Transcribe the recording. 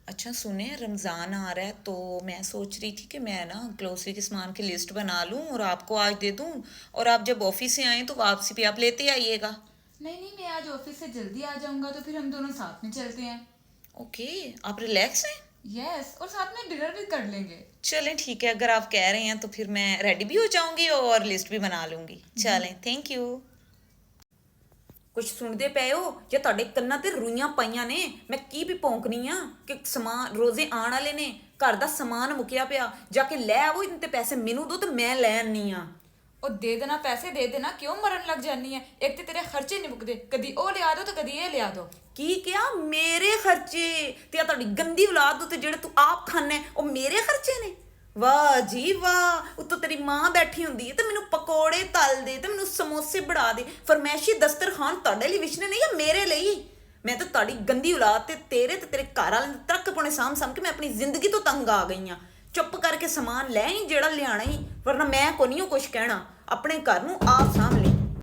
अच्छा सुने, रमज़ान आ रहा है तो मैं सोच रही थी कि मैं ना ग्रोसरी के सामान की लिस्ट बना लूं और आपको आज दे दूं। और आप जब ऑफिस से आए तो वापसी पे आप लेते आइएगा। नहीं नहीं, मैं आज ऑफिस से जल्दी आ जाऊंगा तो फिर हम दोनों साथ में चलते हैं। ओके, आप रिलैक्स हैं। यस, और साथ में डिनर भी कर लेंगे। चलें ठीक है, अगर आप कह रहे हैं तो फिर मैं रेडी भी हो जाऊंगी और लिस्ट भी बना लूंगी। चलें, थैंक यू। ਕੁਛ ਸੁਣਦੇ ਪਏ ਹੋ ਜਾਂ ਤੁਹਾਡੇ ਕੰਨਾਂ ਤੇ ਰੂਈਆਂ ਪਾਈਆਂ ਨੇ? ਮੈਂ ਕੀ ਵੀ ਭੌਂਕਣੀ ਆ ਕਿ ਸਮਾਨ ਰੋਜ਼ੇ ਆਉਣ ਵਾਲੇ ਨੇ, ਘਰ ਦਾ ਸਮਾਨ ਮੁੱਕਿਆ ਪਿਆ, ਜਾ ਕੇ ਲੈ ਆਵੋ। ਇਹਨਾਂ ਤੇ ਪੈਸੇ ਮੈਨੂੰ ਦੋ ਤੇ ਮੈਂ ਲੈ ਆਨੀ ਆ। ਉਹ ਦੇ ਦੇਣਾ, ਪੈਸੇ ਦੇ ਦੇਣਾ, ਕਿਉਂ ਮਰਨ ਲੱਗ ਜਾਨੀ ਹੈ? ਇੱਕ ਤੇ ਤੇਰੇ ਖਰਚੇ ਨਹੀਂ ਮੁੱਕਦੇ, ਕਦੀ ਉਹ ਲਿਆ ਦੋ ਤੇ ਕਦੀ ਇਹ ਲਿਆ ਦੋ। ਕੀ ਕਿਹਾ? ਮੇਰੇ ਖਰਚੇ? ਤੇ ਆ ਤੁਹਾਡੀ ਗੰਦੀ ਔਲਾਦ ਉੱਤੇ ਜਿਹੜੇ ਤੂੰ ਆਪ ਖਾਨਾ ਉਹ ਮੇਰੇ ਖਰਚੇ ਨੇ? ਵਾਹ ਜੀ ਵਾਹ, ਉੱਤੋਂ ਤੇਰੀ ਮਾਂ ਬੈਠੀ ਹੁੰਦੀ ਹੈ ਤੇ ਮੈਨੂੰ ਪਕੌੜੇ ਤਲ ਦੇ ਤੇ ਮੈਨੂੰ ਸਮੋਸੇ ਬਣਾ ਦੇ। ਫਰਮੈਸ਼ੀ ਦਸਤਰਖਾਨ ਤੁਹਾਡੇ ਲਈ ਵਿਛਣੇ ਨਹੀਂ ਆ, ਮੇਰੇ ਲਈ। ਮੈਂ ਤਾਂ ਤੁਹਾਡੀ ਗੰਦੀ ਔਲਾਦ ਤੇ ਤੇਰੇ ਘਰ ਵਾਲੇ ਦੇ ਤਰਕ ਪਾਉਣੇ ਸਾਂਭ ਕੇ ਮੈਂ ਆਪਣੀ ਜ਼ਿੰਦਗੀ ਤੋਂ ਤੰਗ ਆ ਗਈ ਆ। ਚੁੱਪ ਕਰਕੇ ਸਮਾਨ ਲੈ ਹੀ ਜਿਹੜਾ ਲਿਆਣਾ ਹੀ, ਵਰਨਾ ਮੈਂ ਕੋ ਨਹੀਂ ਉਹ ਕੁਛ ਕਹਿਣਾ। ਆਪਣੇ ਘਰ ਨੂੰ ਆਪ ਸਾਂਭ ਲਈ।